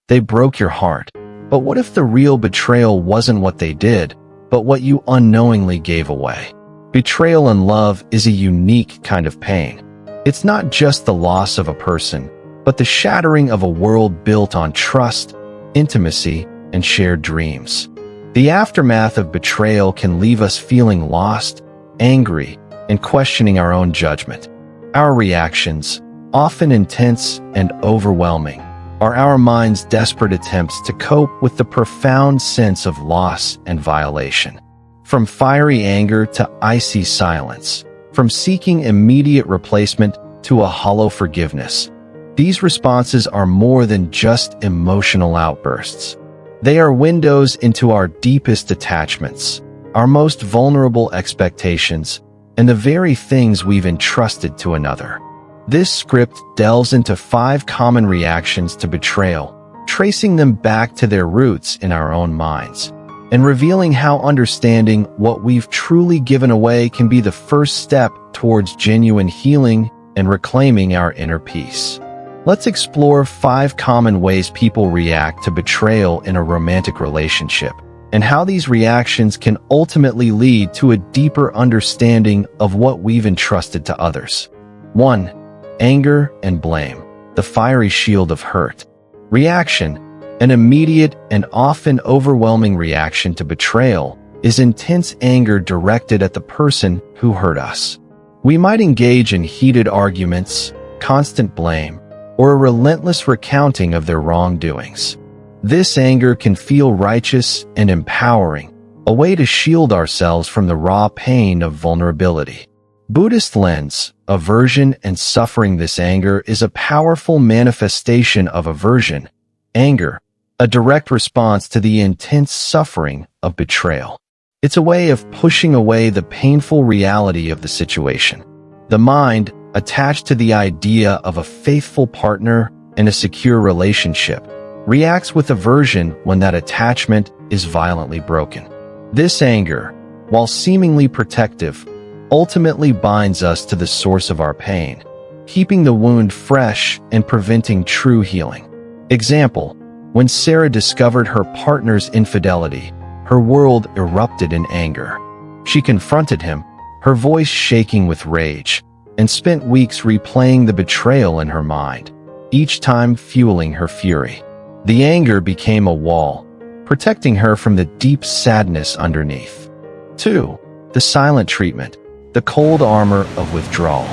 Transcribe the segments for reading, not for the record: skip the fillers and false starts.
They broke your heart. But what if the real betrayal wasn't what they did, but what you unknowingly gave away? Betrayal in love is a unique kind of pain. It's not just the loss of a person, but the shattering of a world built on trust, intimacy, and shared dreams. The aftermath of betrayal can leave us feeling lost, angry, and questioning our own judgment. Our reactions, often intense and overwhelming, are our mind's desperate attempts to cope with the profound sense of loss and violation. From fiery anger to icy silence, from seeking immediate replacement to a hollow forgiveness, these responses are more than just emotional outbursts. They are windows into our deepest attachments, our most vulnerable expectations, and the very things we've entrusted to another. This script delves into 5 common reactions to betrayal, tracing them back to their roots in our own minds, and revealing how understanding what we've truly given away can be the first step towards genuine healing and reclaiming our inner peace. Let's explore 5 common ways people react to betrayal in a romantic relationship, and how these reactions can ultimately lead to a deeper understanding of what we've entrusted to others. 1. Anger and blame, the fiery shield of hurt. Reaction, an immediate and often overwhelming reaction to betrayal, is intense anger directed at the person who hurt us. We might engage in heated arguments, constant blame, or a relentless recounting of their wrongdoings. This anger can feel righteous and empowering, a way to shield ourselves from the raw pain of vulnerability. Buddhist lens, aversion and suffering. This anger is a powerful manifestation of aversion, anger, a direct response to the intense suffering of betrayal. It's a way of pushing away the painful reality of the situation. The mind, attached to the idea of a faithful partner and a secure relationship, reacts with aversion when that attachment is violently broken. This anger, while seemingly protective, ultimately binds us to the source of our pain, keeping the wound fresh and preventing true healing. Example, when Sarah discovered her partner's infidelity, her world erupted in anger. She confronted him, her voice shaking with rage, and spent weeks replaying the betrayal in her mind, each time fueling her fury. The anger became a wall, protecting her from the deep sadness underneath. 2. The silent treatment, the cold armor of withdrawal.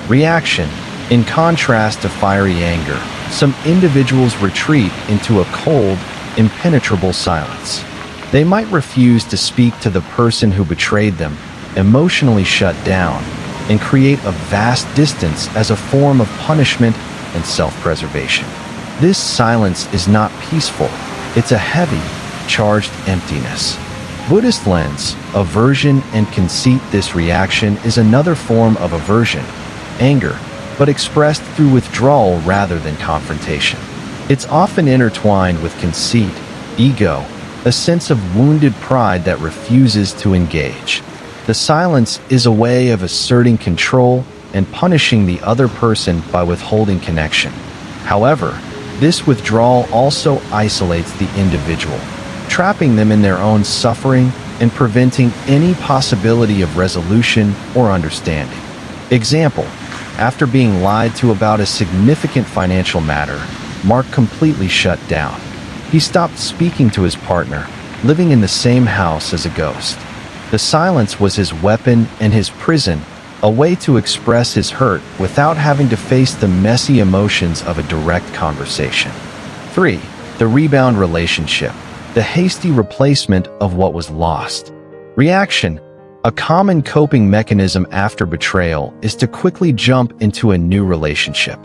Reaction, in contrast to fiery anger, some individuals retreat into a cold, impenetrable silence. They might refuse to speak to the person who betrayed them, emotionally shut down, and create a vast distance as a form of punishment and self-preservation. This silence is not peaceful. It's a heavy, charged emptiness. Buddhist lens, aversion and conceit. This reaction is another form of aversion, anger, but expressed through withdrawal rather than confrontation. It's often intertwined with conceit, ego, a sense of wounded pride that refuses to engage. The silence is a way of asserting control and punishing the other person by withholding connection. However, this withdrawal also isolates the individual, trapping them in their own suffering and preventing any possibility of resolution or understanding. Example, after being lied to about a significant financial matter, Mark completely shut down. He stopped speaking to his partner, living in the same house as a ghost. The silence was his weapon and his prison, a way to express his hurt without having to face the messy emotions of a direct conversation. 3. The rebound relationship, the hasty replacement of what was lost. Reaction, a common coping mechanism after betrayal, is to quickly jump into a new relationship.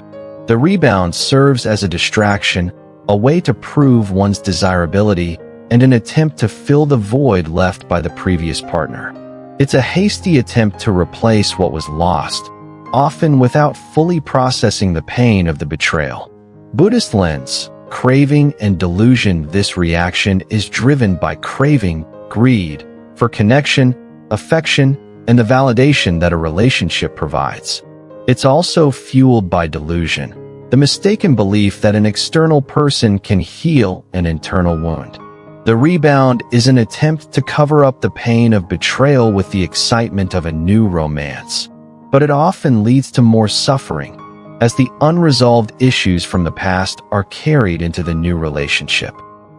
The rebound serves as a distraction, a way to prove one's desirability, and an attempt to fill the void left by the previous partner. It's a hasty attempt to replace what was lost, often without fully processing the pain of the betrayal. Buddhist lens, craving and delusion. This reaction is driven by craving, greed, for connection, affection, and the validation that a relationship provides. It's also fueled by delusion, the mistaken belief that an external person can heal an internal wound. The rebound is an attempt to cover up the pain of betrayal with the excitement of a new romance, but it often leads to more suffering, as the unresolved issues from the past are carried into the new relationship.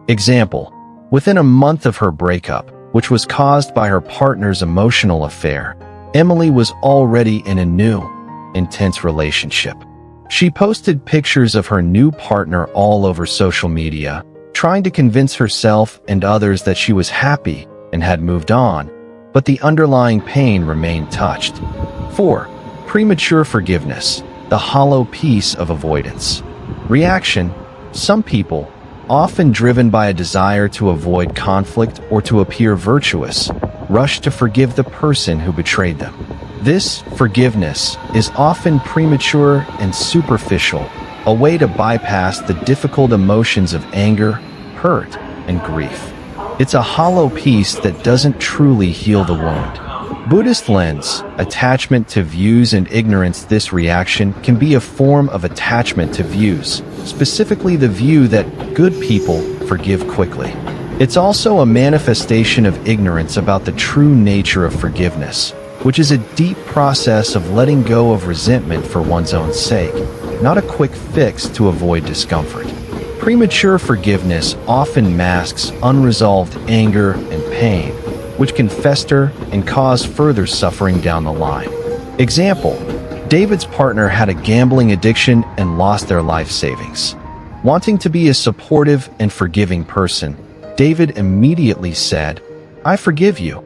Example: within a month of her breakup, which was caused by her partner's emotional affair, Emily was already in a new, intense relationship. She posted pictures of her new partner all over social media, trying to convince herself and others that she was happy and had moved on, but the underlying pain remained touched. 4. Premature forgiveness, the hollow piece of avoidance. Reaction: some people, often driven by a desire to avoid conflict or to appear virtuous, rush to forgive the person who betrayed them. This forgiveness is often premature and superficial, a way to bypass the difficult emotions of anger, hurt, and grief. It's a hollow piece that doesn't truly heal the wound. Buddhist lens, attachment to views and ignorance. This reaction can be a form of attachment to views, specifically the view that good people forgive quickly. It's also a manifestation of ignorance about the true nature of forgiveness, which is a deep process of letting go of resentment for one's own sake, not a quick fix to avoid discomfort. Premature forgiveness often masks unresolved anger and pain, which can fester and cause further suffering down the line. Example: David's partner had a gambling addiction and lost their life savings. Wanting to be a supportive and forgiving person, David immediately said, "I forgive you,"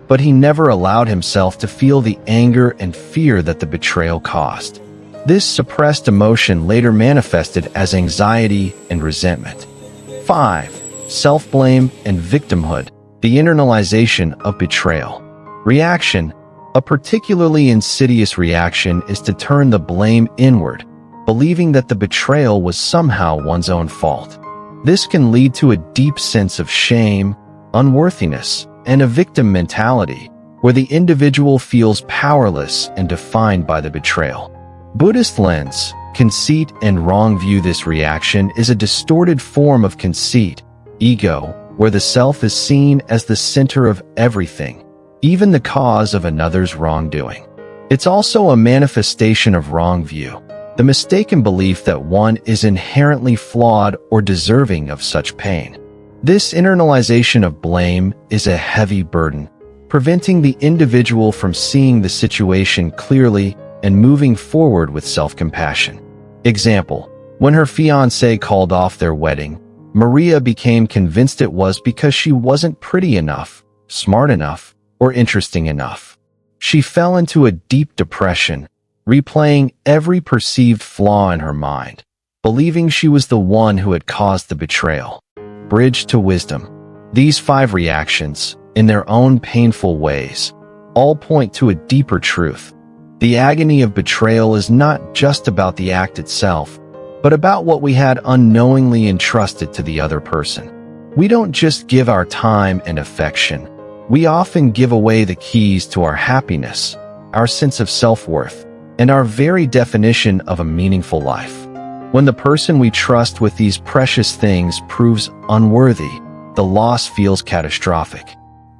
but he never allowed himself to feel the anger and fear that the betrayal caused. This suppressed emotion later manifested as anxiety and resentment. 5. Self-blame and victimhood, the internalization of betrayal. Reaction: a particularly insidious reaction is to turn the blame inward, believing that the betrayal was somehow one's own fault. This can lead to a deep sense of shame, unworthiness, and a victim mentality, where the individual feels powerless and defined by the betrayal. Buddhist lens, conceit and wrong view. This reaction is a distorted form of conceit, ego, where the self is seen as the center of everything, even the cause of another's wrongdoing. It's also a manifestation of wrong view, the mistaken belief that one is inherently flawed or deserving of such pain. This internalization of blame is a heavy burden, preventing the individual from seeing the situation clearly and moving forward with self-compassion. Example: when her fiancé called off their wedding, Maria became convinced it was because she wasn't pretty enough, smart enough, or interesting enough. She fell into a deep depression, replaying every perceived flaw in her mind, believing she was the one who had caused the betrayal. Bridge to wisdom. These 5 reactions, in their own painful ways, all point to a deeper truth. The agony of betrayal is not just about the act itself, but about what we had unknowingly entrusted to the other person. We don't just give our time and affection. We often give away the keys to our happiness, our sense of self-worth, and our very definition of a meaningful life. When the person we trust with these precious things proves unworthy, the loss feels catastrophic.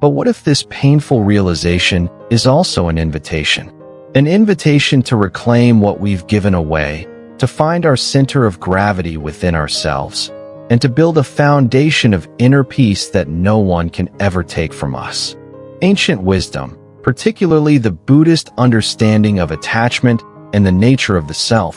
But what if this painful realization is also an invitation? An invitation to reclaim what we've given away, to find our center of gravity within ourselves, and to build a foundation of inner peace that no one can ever take from us. Ancient wisdom, particularly the Buddhist understanding of attachment and the nature of the self,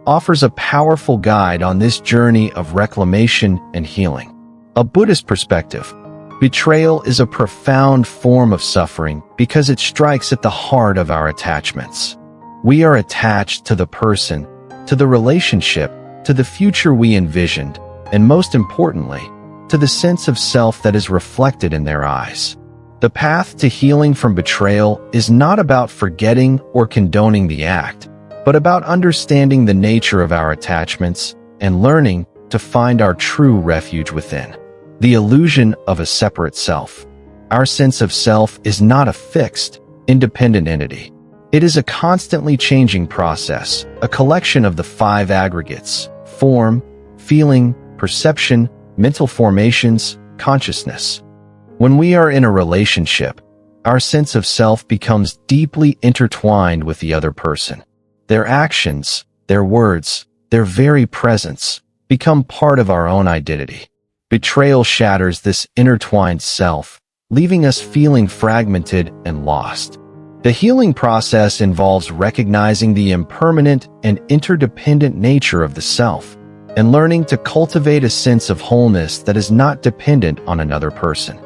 offers a powerful guide on this journey of reclamation and healing. A Buddhist perspective: betrayal is a profound form of suffering because it strikes at the heart of our attachments. We are attached to the person, to the relationship, to the future we envisioned, and most importantly, to the sense of self that is reflected in their eyes. The path to healing from betrayal is not about forgetting or condoning the act, but about understanding the nature of our attachments and learning to find our true refuge within. The illusion of a separate self. Our sense of self is not a fixed, independent entity. It is a constantly changing process, a collection of the 5 aggregates: form, feeling, perception, mental formations, consciousness. When we are in a relationship, our sense of self becomes deeply intertwined with the other person. Their actions, their words, their very presence become part of our own identity. Betrayal shatters this intertwined self, leaving us feeling fragmented and lost. The healing process involves recognizing the impermanent and interdependent nature of the self, and learning to cultivate a sense of wholeness that is not dependent on another person.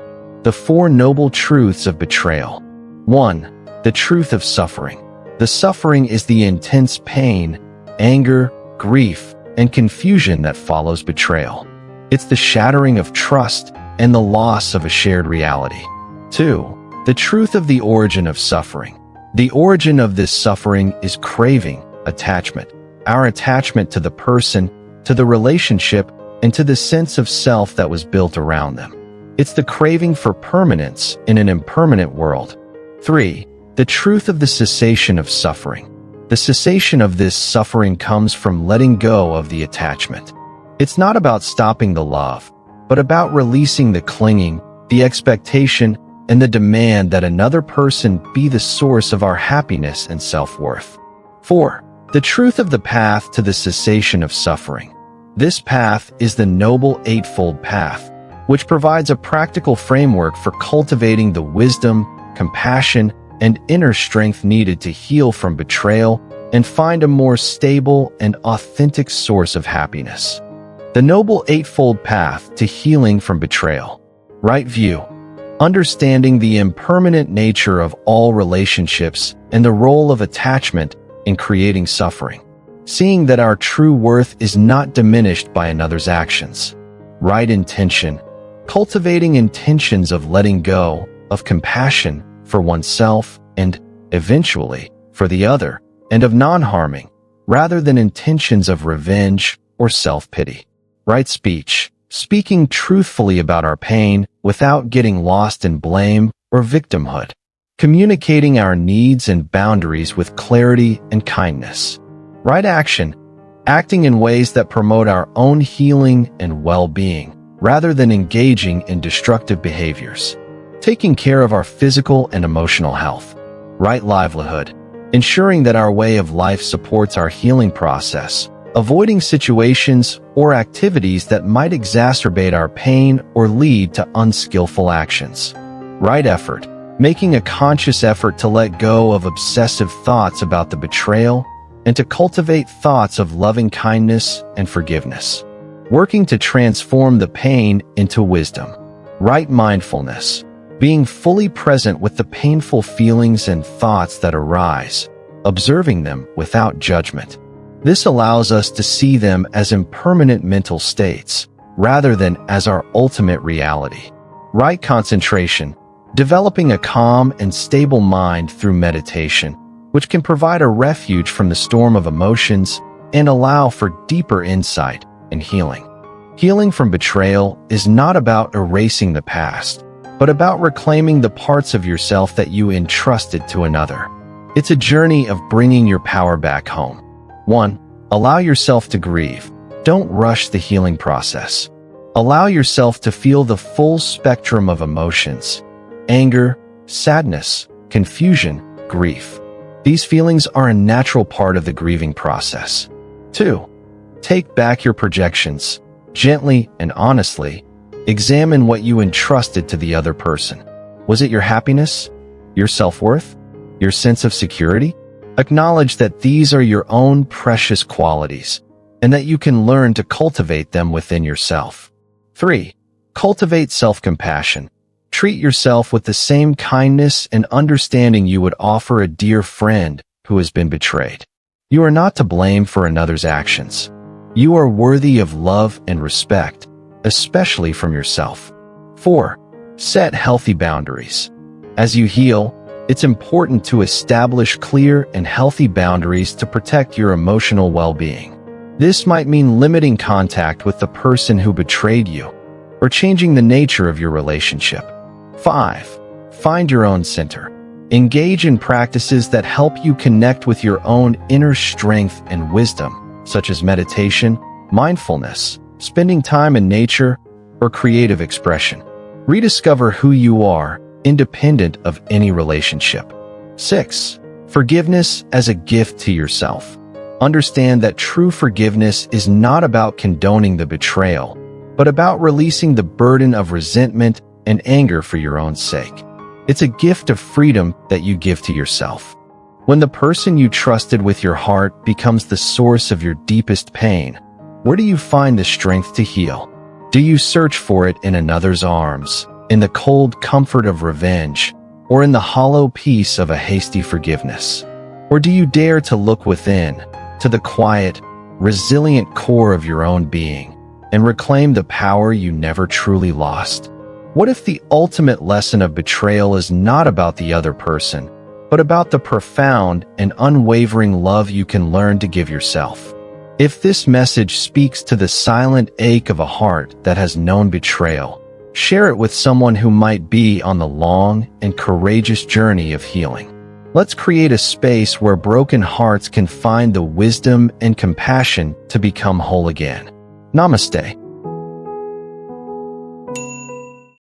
The 4 noble truths of betrayal. 1. The truth of suffering. The suffering is the intense pain, anger, grief, and confusion that follows betrayal. It's the shattering of trust and the loss of a shared reality. 2. The truth of the origin of suffering. The origin of this suffering is craving, attachment. Our attachment to the person, to the relationship, and to the sense of self that was built around them. It's the craving for permanence in an impermanent world. 3. The truth of the cessation of suffering. The cessation of this suffering comes from letting go of the attachment. It's not about stopping the love, but about releasing the clinging, the expectation, and the demand that another person be the source of our happiness and self-worth. 4. The truth of the path to the cessation of suffering. This path is the Noble Eightfold Path, which provides a practical framework for cultivating the wisdom, compassion, and inner strength needed to heal from betrayal and find a more stable and authentic source of happiness. The Noble Eightfold Path to healing from betrayal. Right view. Understanding the impermanent nature of all relationships and the role of attachment in creating suffering. Seeing that our true worth is not diminished by another's actions. Right intention. Cultivating intentions of letting go, of compassion for oneself and, eventually, for the other, and of non-harming, rather than intentions of revenge or self-pity. Right speech. Speaking truthfully about our pain without getting lost in blame or victimhood. Communicating our needs and boundaries with clarity and kindness. Right action. Acting in ways that promote our own healing and well-being, rather than engaging in destructive behaviors. Taking care of our physical and emotional health. Right livelihood. Ensuring that our way of life supports our healing process, avoiding situations or activities that might exacerbate our pain or lead to unskillful actions. Right effort. Making a conscious effort to let go of obsessive thoughts about the betrayal and to cultivate thoughts of loving kindness and forgiveness. Working to transform the pain into wisdom. Right mindfulness. Being fully present with the painful feelings and thoughts that arise, observing them without judgment. This allows us to see them as impermanent mental states, rather than as our ultimate reality. Right concentration. Developing a calm and stable mind through meditation, which can provide a refuge from the storm of emotions and allow for deeper insight and healing. Healing from betrayal is not about erasing the past, but about reclaiming the parts of yourself that you entrusted to another. It's a journey of bringing your power back home. 1. Allow yourself to grieve. Don't rush the healing process. Allow yourself to feel the full spectrum of emotions: anger, sadness, confusion, grief. These feelings are a natural part of the grieving process. 2. Take back your projections. Gently and honestly, examine what you entrusted to the other person. Was it your happiness? Your self-worth? Your sense of security? Acknowledge that these are your own precious qualities, and that you can learn to cultivate them within yourself. 3. Cultivate self-compassion. Treat yourself with the same kindness and understanding you would offer a dear friend who has been betrayed. You are not to blame for another's actions. You are worthy of love and respect, especially from yourself. 4. Set healthy boundaries. As you heal, it's important to establish clear and healthy boundaries to protect your emotional well-being. This might mean limiting contact with the person who betrayed you, or changing the nature of your relationship. 5. Find your own center. Engage in practices that help you connect with your own inner strength and wisdom, such as meditation, mindfulness, spending time in nature, or creative expression. Rediscover who you are, independent of any relationship. 6. Forgiveness as a gift to yourself. Understand that true forgiveness is not about condoning the betrayal, but about releasing the burden of resentment and anger for your own sake. It's a gift of freedom that you give to yourself. When the person you trusted with your heart becomes the source of your deepest pain, where do you find the strength to heal? Do you search for it in another's arms, in the cold comfort of revenge, or in the hollow peace of a hasty forgiveness? Or do you dare to look within, to the quiet, resilient core of your own being, and reclaim the power you never truly lost? What if the ultimate lesson of betrayal is not about the other person, but about the profound and unwavering love you can learn to give yourself? If this message speaks to the silent ache of a heart that has known betrayal, share it with someone who might be on the long and courageous journey of healing. Let's create a space where broken hearts can find the wisdom and compassion to become whole again. Namaste.